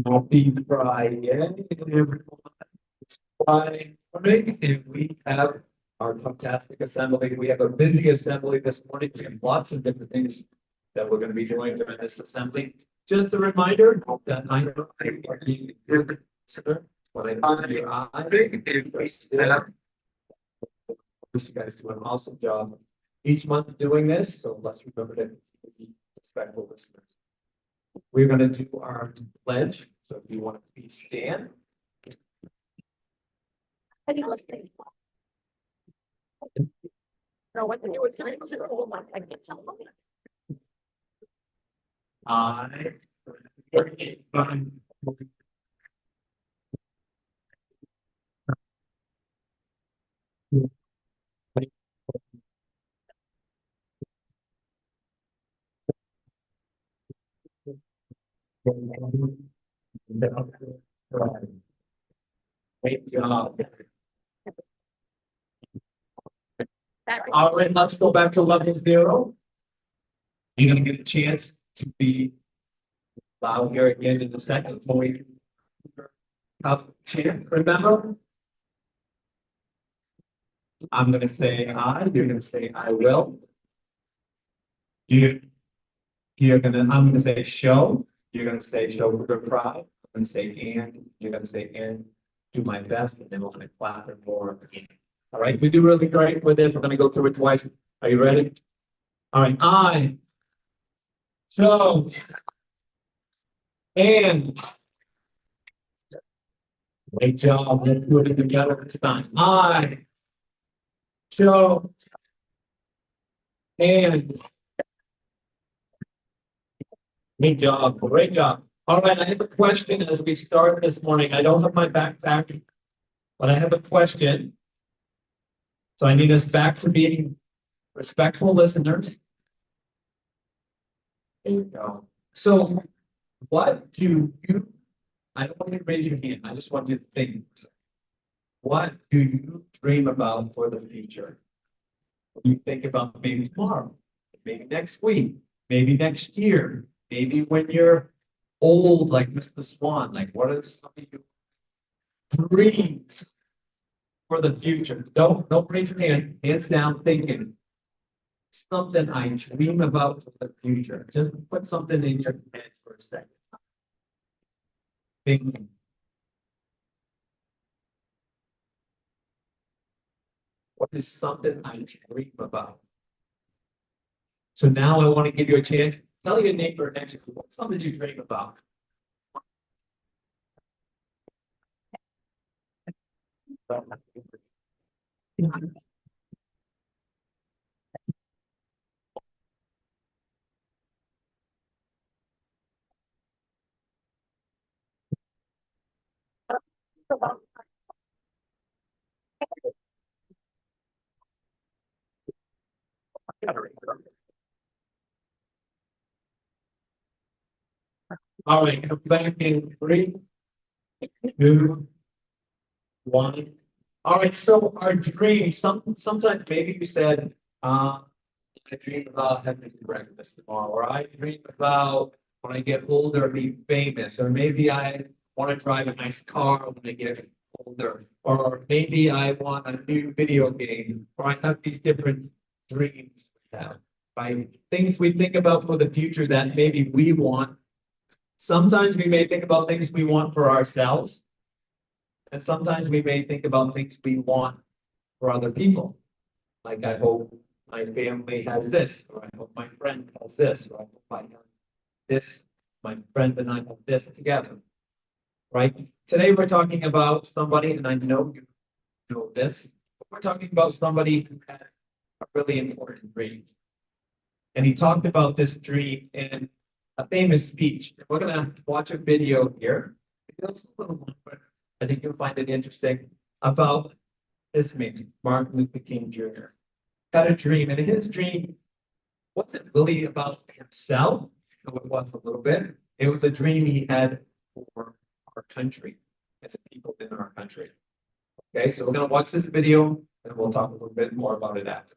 Happy Friday, everyone. It's Friday morning, and we have our Cubtastic assembly. We have a busy assembly this morning. We have lots of different things that we're going to be doing during this assembly. Just a reminder that I know I'm being a good listener. When I see your eye, you guys do an awesome job each month doing this. So let's remember to be respectful listeners. We're going to do our pledge. So if you want to please stand. No, what you were trying to hold my pregnancy. I. Great job. All right, let's go back to level 0. You're gonna get a chance to be loud here again in a second. When we have chance, remember? I'm gonna say I, you're gonna say I will. You, I'm gonna say show, you're gonna say show with good pride. I'm gonna say and, you're gonna say and, do my best, and then we're gonna clap and more. All right, we do really great with this. We're gonna go through it twice. Are you ready? All right, I show and great job. Let's do it together this time. I show and great job. Great job. All right, I have a question as we start this morning. I don't have my backpack, but I have a question. So I need us back to being respectful listeners. There you go. So what do you, I don't want you to raise your hand. I just want you to think. What do you dream about for the future? You think about maybe tomorrow, maybe next week, maybe next year, maybe when you're old, like Mr. Swan, like what are some of your dreams for the future? Don't raise your hand, hands down thinking. Something I dream about for the future. Just put something in your head for a second. Thinking. What is something I dream about? So now I want to give you a chance. Tell your neighbor next to you, what's something you dream about? All right, come back in 3, 2, 1. All right, so our dream, sometimes maybe you said, I dream about having breakfast tomorrow, or I dream about when I get older, being famous, or maybe I want to drive a nice car when I get older, or maybe I want a new video game, or I have these different dreams we have, right? Things we think about for the future that maybe we want. Sometimes we may think about things we want for ourselves, and sometimes we may think about things we want for other people. Like I hope my family has this, or I hope my friend has this, or I hope I have this, my friend and I have this together. Right? Today we're talking about somebody, and I know you know this, but we're talking about somebody who had a really important dream. And he talked about this dream in a famous speech. We're gonna watch a video here. It's a little one, but I think you'll find it interesting about this man, Martin Luther King Jr. Had a dream, and his dream wasn't really about himself, though it was a little bit. It was a dream he had for our country and the people in our country. Okay, so we're gonna watch this video and we'll talk a little bit more about it after.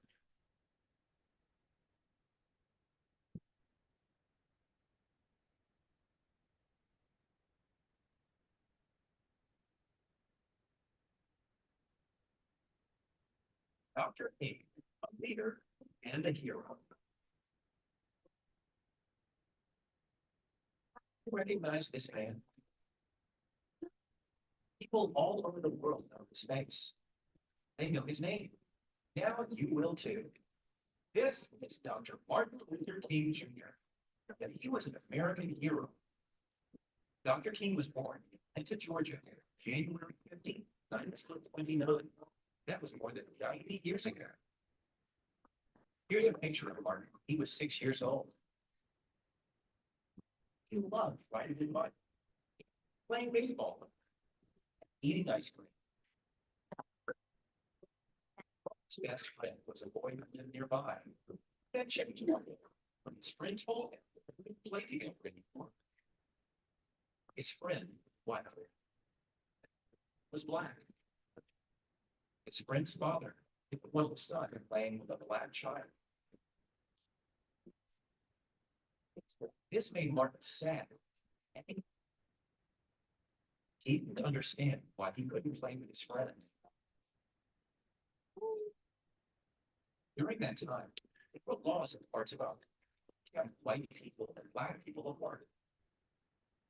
Dr. King, a leader and a hero. You recognize this man? People all over the world know his face. They know his name. Now you will too. This is Dr. Martin Luther King Jr., and he was an American hero. Dr. King was born in Atlanta, Georgia, January 15th, 1929. That was more than 90 years ago. Here's a picture of Martin. He was 6 years old. He loved riding his bike, playing baseball, eating ice cream. His best friend was a boy who lived nearby. That changed one day when his friend told him they couldn't play together anymore. His friend, Wilder, was black. His friend's father didn't want his son playing with a black child. This made Martin sad. He didn't understand why he couldn't play with his friend. During that time, they wrote laws in parts about kept white people and black people apart.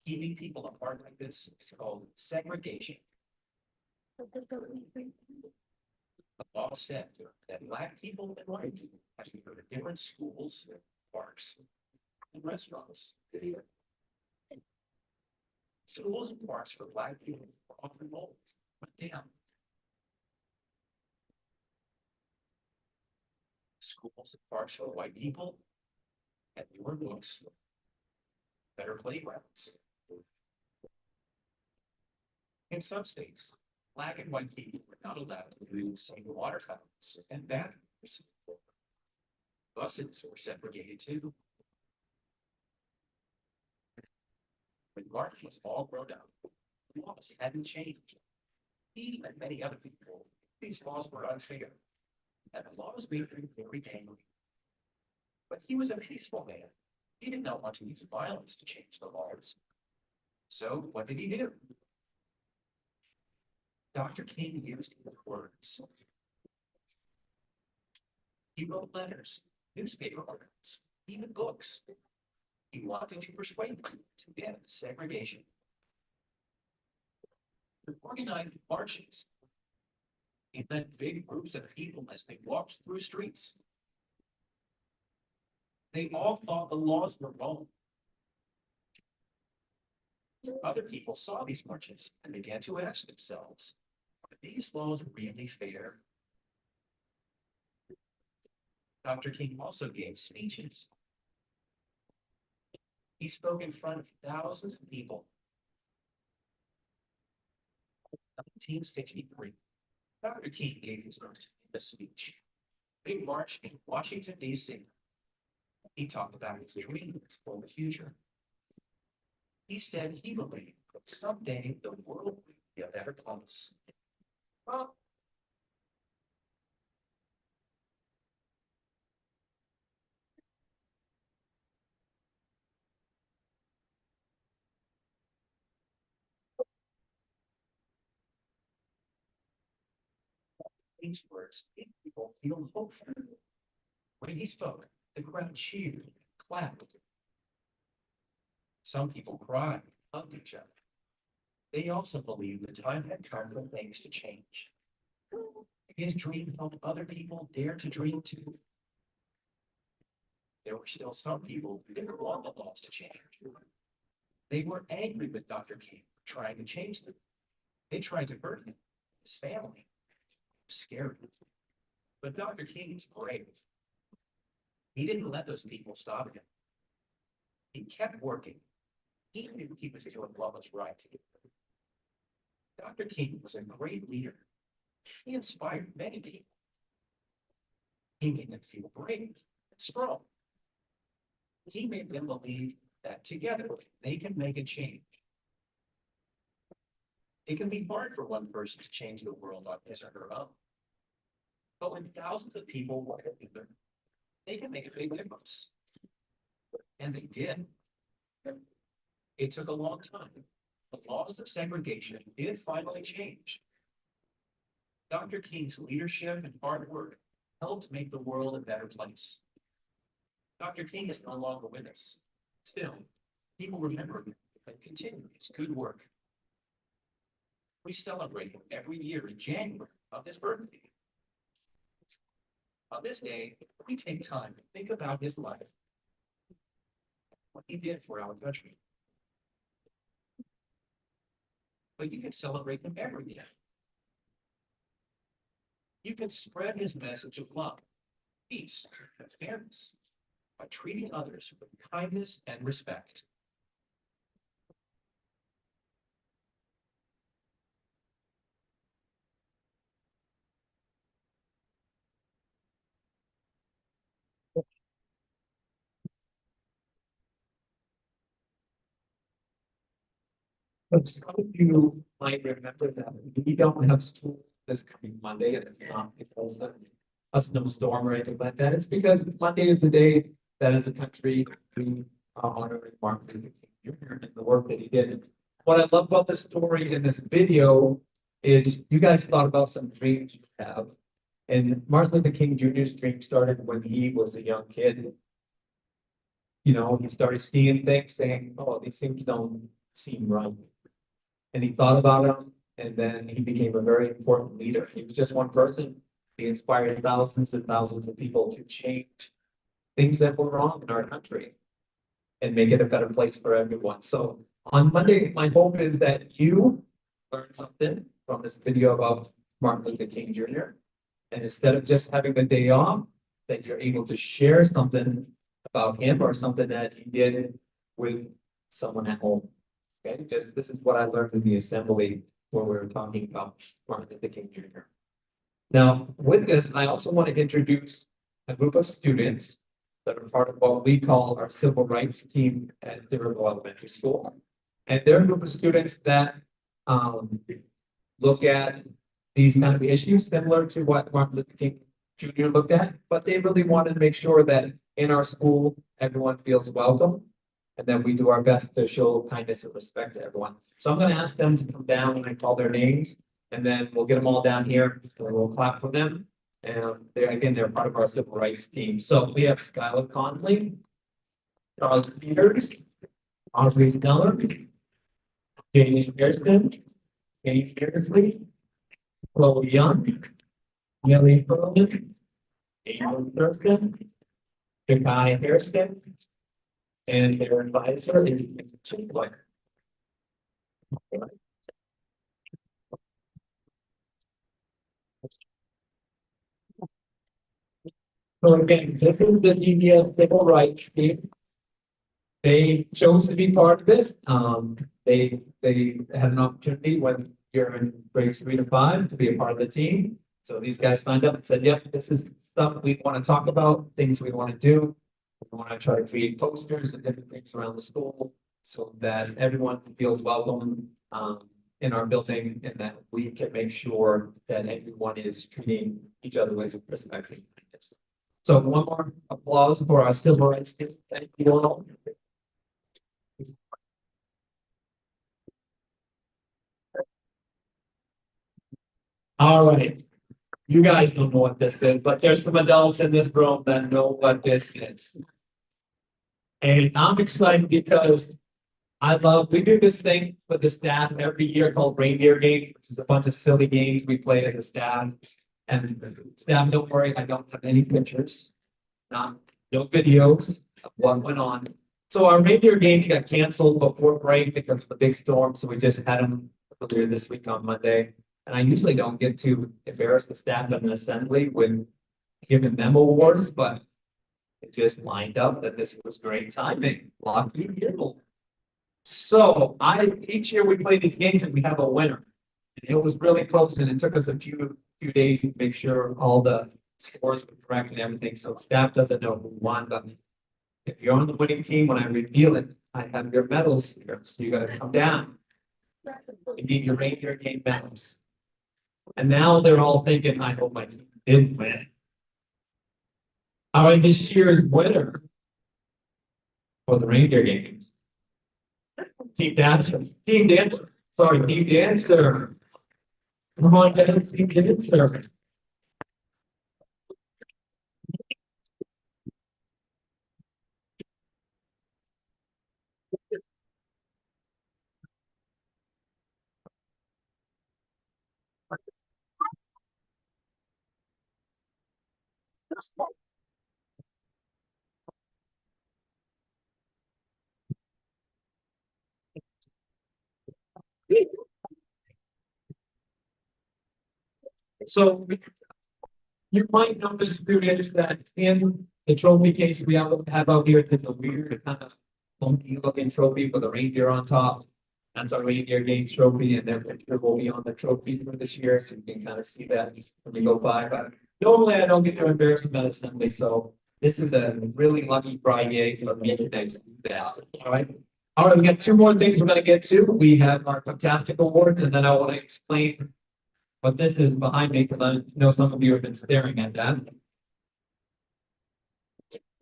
Keeping people apart like this is called segregation. The law said that black people and white people have to go to different schools, parks, and restaurants. Schools and parks for black people were often old, went down. Schools and parks for white people had newer books, better playgrounds. In some states, black and white people were not allowed to use the same water fountains and bathrooms. Buses were segregated too. When Martin was all grown up, the laws hadn't changed. He and many other people, these laws were unfair, and the laws made him very angry. But he was a peaceful man. He did not want to use violence to change the laws. So what did he do? Dr. King used his words. He wrote letters, newspaper articles, even books. He wanted to persuade them to end segregation. He organized marches. He led big groups of people as they walked through streets. They all thought the laws were wrong. Other people saw these marches and began to ask themselves, are these laws really fair? Dr. King also gave speeches. He spoke in front of thousands of people. In 1963, Dr. King gave his most famous speech, Big March in Washington, D.C. He talked about his dreams for the future. He said he believed that someday the world would be a better place. Well, these words made people feel hopeful. When he spoke, the crowd cheered and clapped. Some people cried, hugged each other. They also believed the time had come for things to change. His dream helped other people dare to dream too. There were still some people who didn't want the laws to change. They were angry with Dr. King for trying to change them. They tried to hurt him, his family, scared him. But Dr. King was brave. He didn't let those people stop him. He kept working. He knew he was doing what was right. Dr. King was a great leader. He inspired many people. He made them feel brave and strong. He made them believe that together they can make a change. It can be hard for one person to change the world on his or her own. But when thousands of people work together, they can make a big difference. And they did. It took a long time. The laws of segregation did finally change. Dr. King's leadership and hard work helped make the world a better place. Dr. King is no longer with us. Still, people remember him and continue his good work. We celebrate him every year in January of his birthday. On this day, we take time to think about his life, what he did for our country. But you can celebrate him every day. You can spread his message of love, peace, and fairness by treating others with kindness and respect. But some of you might remember that we don't have school this coming Monday, and it's not because of a snowstorm or anything like that. It's because Monday is the day that as a country, we are honoring Martin Luther King Jr. and the work that he did. What I love about this story in this video is you guys thought about some dreams you have. And Martin Luther King Jr.'s dream started when he was a young kid. You know, he started seeing things saying, oh, these things don't seem right. And he thought about them, and then he became a very important leader. He was just one person. He inspired thousands and thousands of people to change things that were wrong in our country and make it a better place for everyone. So on Monday, my hope is that you learn something from this video about Martin Luther King Jr. And instead of just having the day off, that you're able to share something about him or something that he did with someone at home. Okay, just this is what I learned in the assembly when we were talking about Martin Luther King Jr. Now, with this, I also want to introduce a group of students that are part of what we call our civil rights team at Riverville Elementary School. And they're a group of students that look at these kind of issues similar to what Martin Luther King Jr. looked at, but they really wanted to make sure that in our school, everyone feels welcome. And then we do our best to show kindness and respect to everyone. So I'm going to ask them to come down when I call their names, and then we'll get them all down here and we'll clap for them. And they're part of our civil rights team. So we have Skylar Conley, Charles Peters, Audrey Sneller, Jamie Hairston, Kate Beardsley, Chloe Young, Millie Perlman, Aaron Thurston, Jakai Hairston, and their advisor is Tim Blair. So again, this is the DBS Civil Rights Team. They chose to be part of it. They had an opportunity when you're in grades 3 to 5 to be a part of the team. So these guys signed up and said, yep, this is stuff we want to talk about, things we want to do. We want to try to create posters and different things around the school so that everyone feels welcome in our building and that we can make sure that everyone is treating each other with respect and kindness. So one more applause for our civil rights team. Thank you all. All right. You guys don't know what this is, but there's some adults in this room that know what this is. And I'm excited because we do this thing with the staff every year called reindeer games, which is a bunch of silly games we play as a staff. And staff, don't worry, I don't have any pictures, no videos of what went on. So our reindeer games got canceled before break because of the big storm. So we just had them earlier this week on Monday. And I usually don't get to embarrass the staff at an assembly with giving them awards, but it just lined up that this was great timing. Lucky you. So each year we play these games and we have a winner. And it was really close and it took us a few days to make sure all the scores were correct and everything. So staff doesn't know who won, but if you're on the winning team, when I reveal it, I have your medals here. So you gotta come down. You need your reindeer game medals. And now they're all thinking, I hope my team did win. All right, this year's winner for the reindeer games. Team Dancer. Team Dancer. Sorry, Team Dancer. Come on, Team Dancer. So you might notice, students, that in the trophy case we have out here, there's a weird kind of funky looking trophy with a reindeer on top. That's our reindeer games trophy, and their picture will be on the trophy for this year, so you can kind of see that when you go by. But normally I don't get to embarrass them at assembly, so this is a really lucky Friday for me today to do that. All right. All right, we got two more things we're gonna get to. We have our Cubtastic Awards, and then I want to explain what this is behind me, because I know some of you have been staring at that.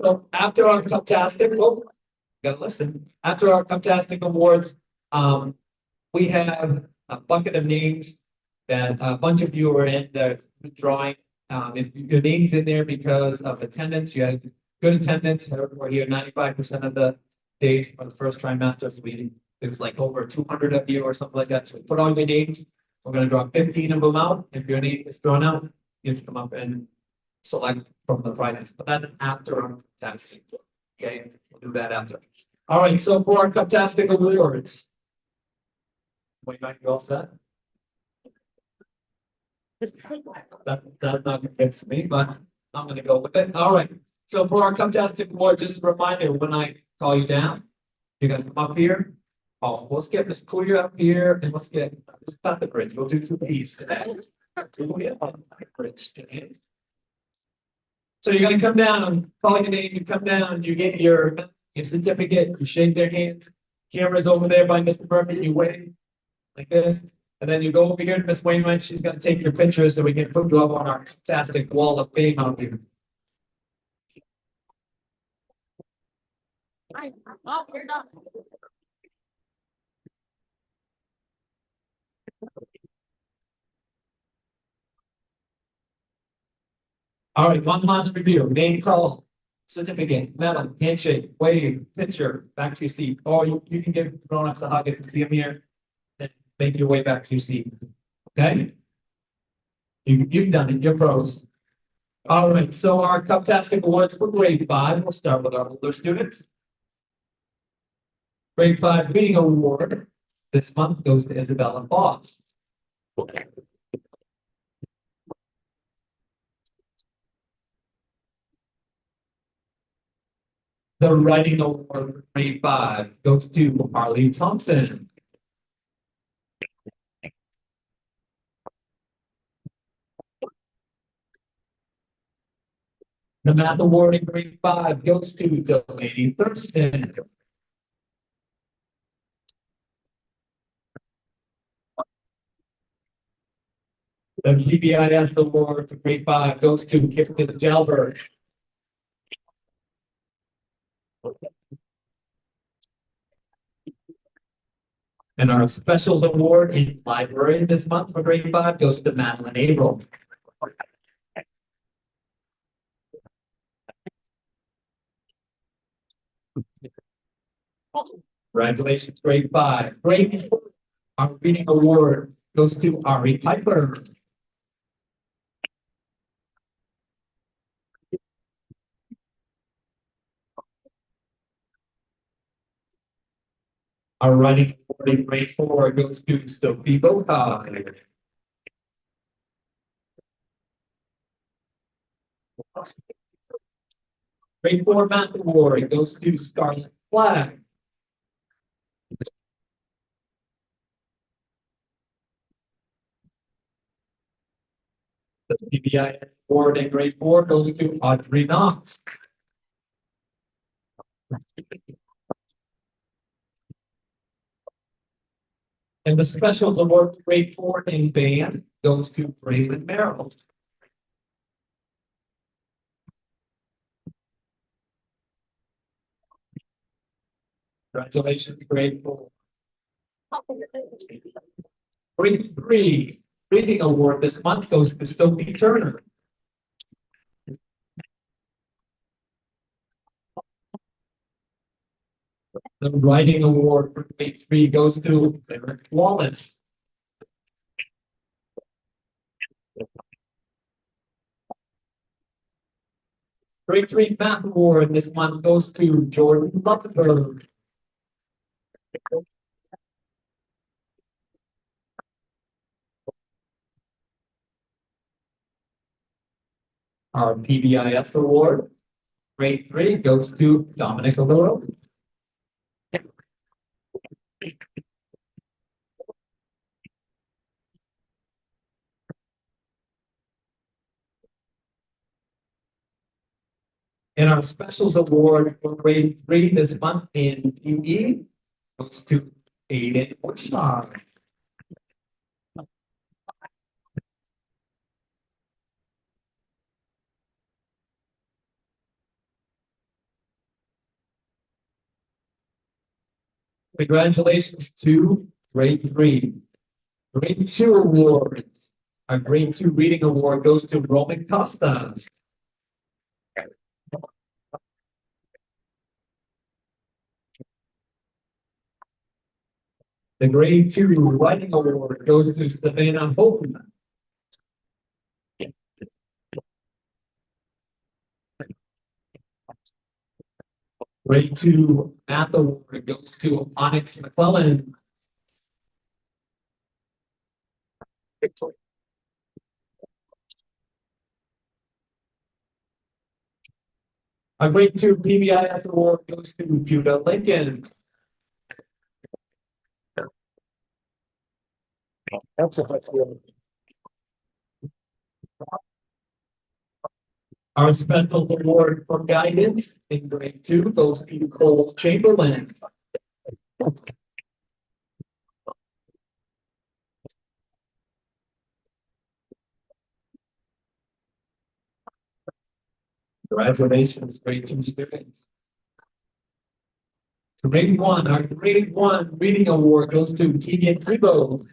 So after our Cubtastic, oh, gotta listen, after our Cubtastic Awards, we have a bucket of names that a bunch of you are in the drawing. If your name's in there because of attendance, you had good attendance, we're here 95% of the days for the first trimester, so it was like over 200 of you or something like that, so put all your names. We're gonna draw 15 of them out. If your name is drawn out, you have to come up and select from the prizes, but that's after our testing. Okay, we'll do that after. All right, so for our Cubtastic Awards. Wait, Mike, you all set? That's not convinced me, but I'm gonna go with it. All right. So for our Cubtastic Award, just a reminder, when I call you down, you're gonna come up here. Oh, let's get this clear up here and let's cut the bridge. We'll do two P's today. Bridge today. So you're gonna come down, call your name, you come down, you get your certificate, you shake their hands. Camera's over there by Mr. Murphy, you wave like this. And then you go over here to Miss Wainwright, she's gonna take your picture so we can put you up on our fantastic wall of fame out here. Oh, we're done. All right, one last review, name call, certificate, medal, handshake, wave, picture, back to your seat. Or you can give grown-ups a hug if you see them here. Then make your way back to your seat. Okay? You've done it, you're pros. All right, so our Cubtastic Awards for grade 5, we'll start with our older students. Grade 5 reading award this month goes to Isabella Boss. The writing award for grade 5 goes to Harley Thompson. The math award in grade 5 goes to Delaney Thurston. The PBIS award for grade 5 goes to Kipton Jalberg. And our specials award in library this month for grade 5 goes to Madeline April. Congratulations, grade 5. Great. Our reading award goes to Ari Piper. Our writing award in grade 4 goes to Sophie Bokai. Grade 4 math award goes to Scarlett Flag. The PBI award in grade 4 goes to Audrey Knox. And the specials award for grade 4 in band goes to Braylon Merrill. Congratulations, grade 4. Grade 3 reading award this month goes to Sophie Turner. The writing award for grade 3 goes to Eric Wallace. Grade 3 Math Award this month goes to Jordan Luttenberg. Our PBIS Award, Grade 3, goes to Dominic Alillo. And our Specials Award for Grade 3 this month in PE goes to Aiden Bushar. Congratulations to Grade 3. Grade 2 awards. Our Grade 2 Reading Award goes to Roman Costa. The Grade 2 Writing Award goes to Savannah Holton. Grade 2 Math Award goes to Onyx McClellan. Our Grade 2 PBIS Award goes to Judah Lincoln. Our Special Award for Guidance in Grade 2 goes to Cole Chamberlain. Congratulations, Grade 2 students. Grade 1, our Grade 1 Reading Award goes to Keegan Tebow.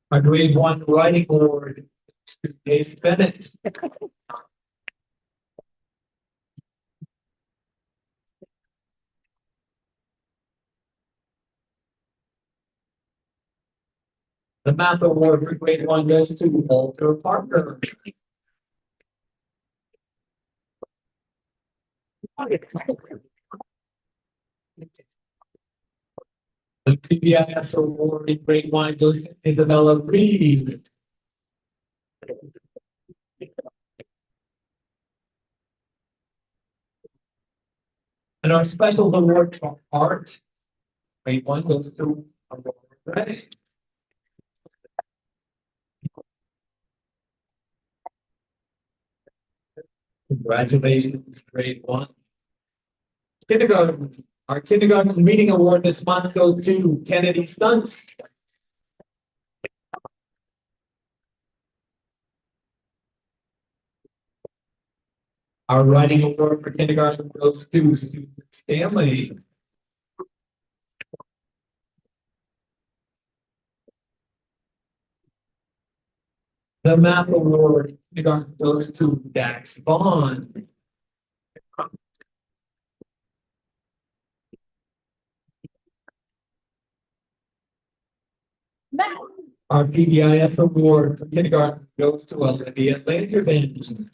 Our Grade 1 Writing Award goes to Ace Bennett. The Math Award for Grade 1 goes to Walter Parker. The PBIS Award in Grade 1 goes to Isabella Reed. And our Special Award for Art, Grade 1 goes to Aurora Gray. Congratulations, Grade 1. Kindergarten. Our Kindergarten Reading Award this month goes to Kennedy Stunts. Our Writing Award for Kindergarten goes to Susan Stanley. The Math Award in Kindergarten goes to Dax Bond. Our PBIS Award for Kindergarten goes to Olivia Langervan.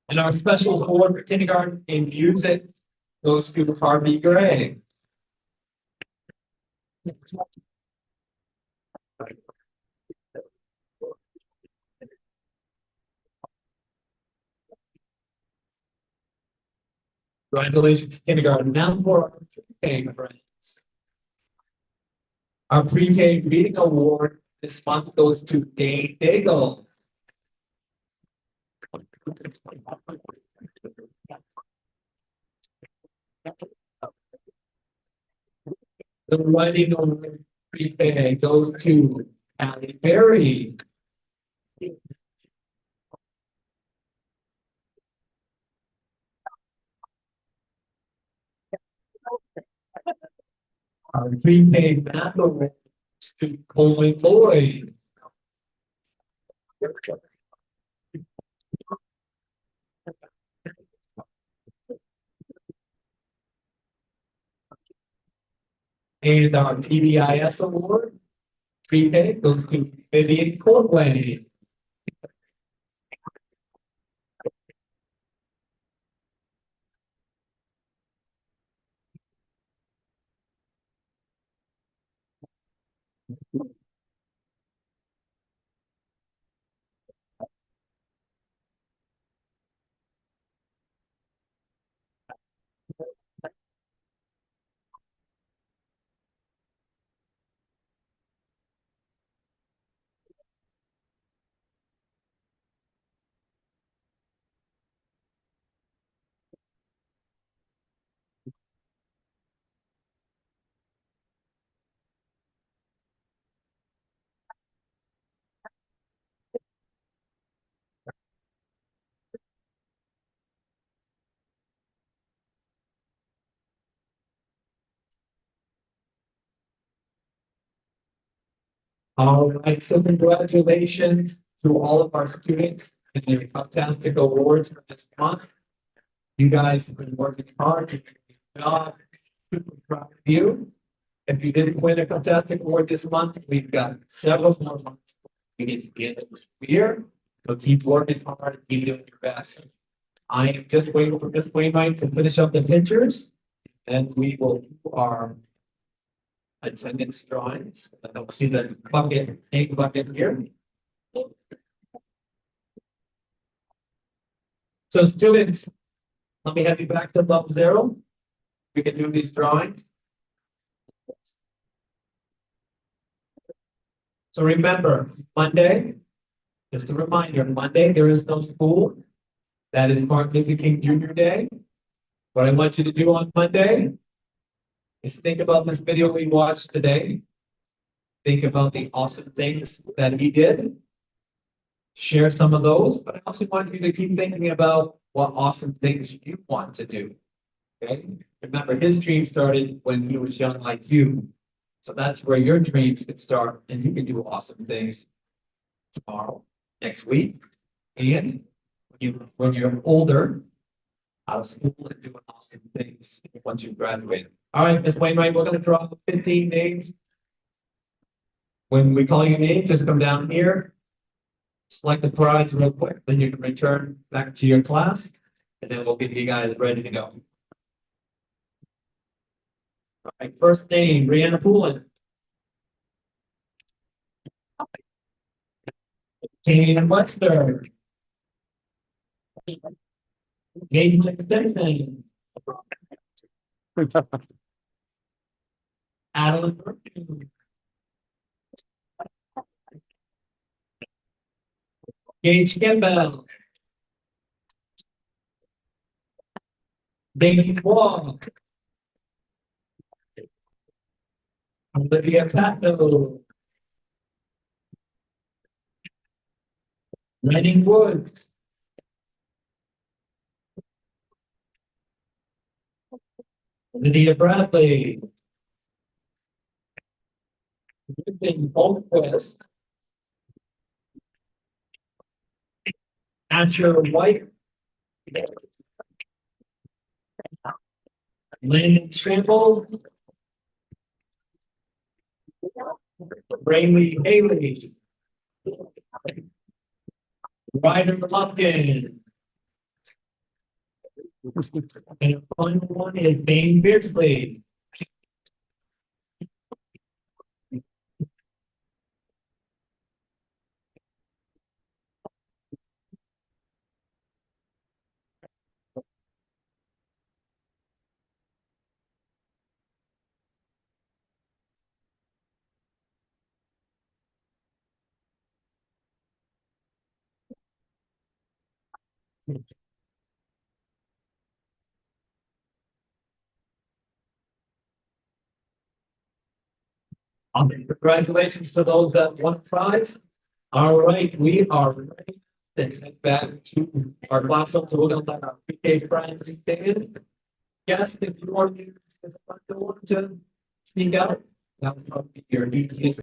And our Specials Award for Kindergarten in Music goes to Harvey Gray. Congratulations, Kindergarten. Now for our pre-K friends. Our Pre-K Reading Award this month goes to Dane Daigle. The Writing Award Pre-K goes to Allie Berry. Our Pre-K Math Award goes to Colin Lloyd. And our PBIS award, prepaid, goes to Vivian Courtway. All right, so congratulations to all of our students in their Cubtastic Awards for this month. You guys have been working hard, you're doing a good job, super proud of you. If you didn't win a Cubtastic Award this month, we've got several more months we need to get this year. So keep working hard, keep doing your best. I am just waiting for Miss Wainwright to finish up the pictures, and we will do our attendance drawings. And I'll see the bucket, egg bucket here. So students, let me have you back to level 0. We can do these drawings. So remember, Monday, just a reminder, Monday, there is no school. That is Martin Luther King Jr. Day. What I want you to do on Monday is think about this video we watched today. Think about the awesome things that he did. Share some of those, but I also want you to keep thinking about what awesome things you want to do. Okay? Remember, his dream started when he was young like you. So that's where your dreams can start, and you can do awesome things tomorrow, next week, and when you're older, out of school and doing awesome things once you graduate. All right, Ms. Wainwright, we're going to draw 15 names. When we call your name, just come down here, select the prize real quick, then you can return back to your class, and then we'll get you guys ready to go. All right, first name, Brianna Poulin. Tina Webster. Jason Stinson. Adeline Burton. Gage Campbell. David Wall. Olivia Pato. Lenny Woods. Lydia Bradley. Ruben Bolquist. Asher White. Landon Shambles. Rayley Haley. Ryder Lumpkin. And the final one is Dane Beardsley. Congratulations to those that won prize. All right, we are ready to head back to our classroom. So we're going to let our PK friends stand. Yes, if you want to use the front door to speak out, that would probably be your easiest.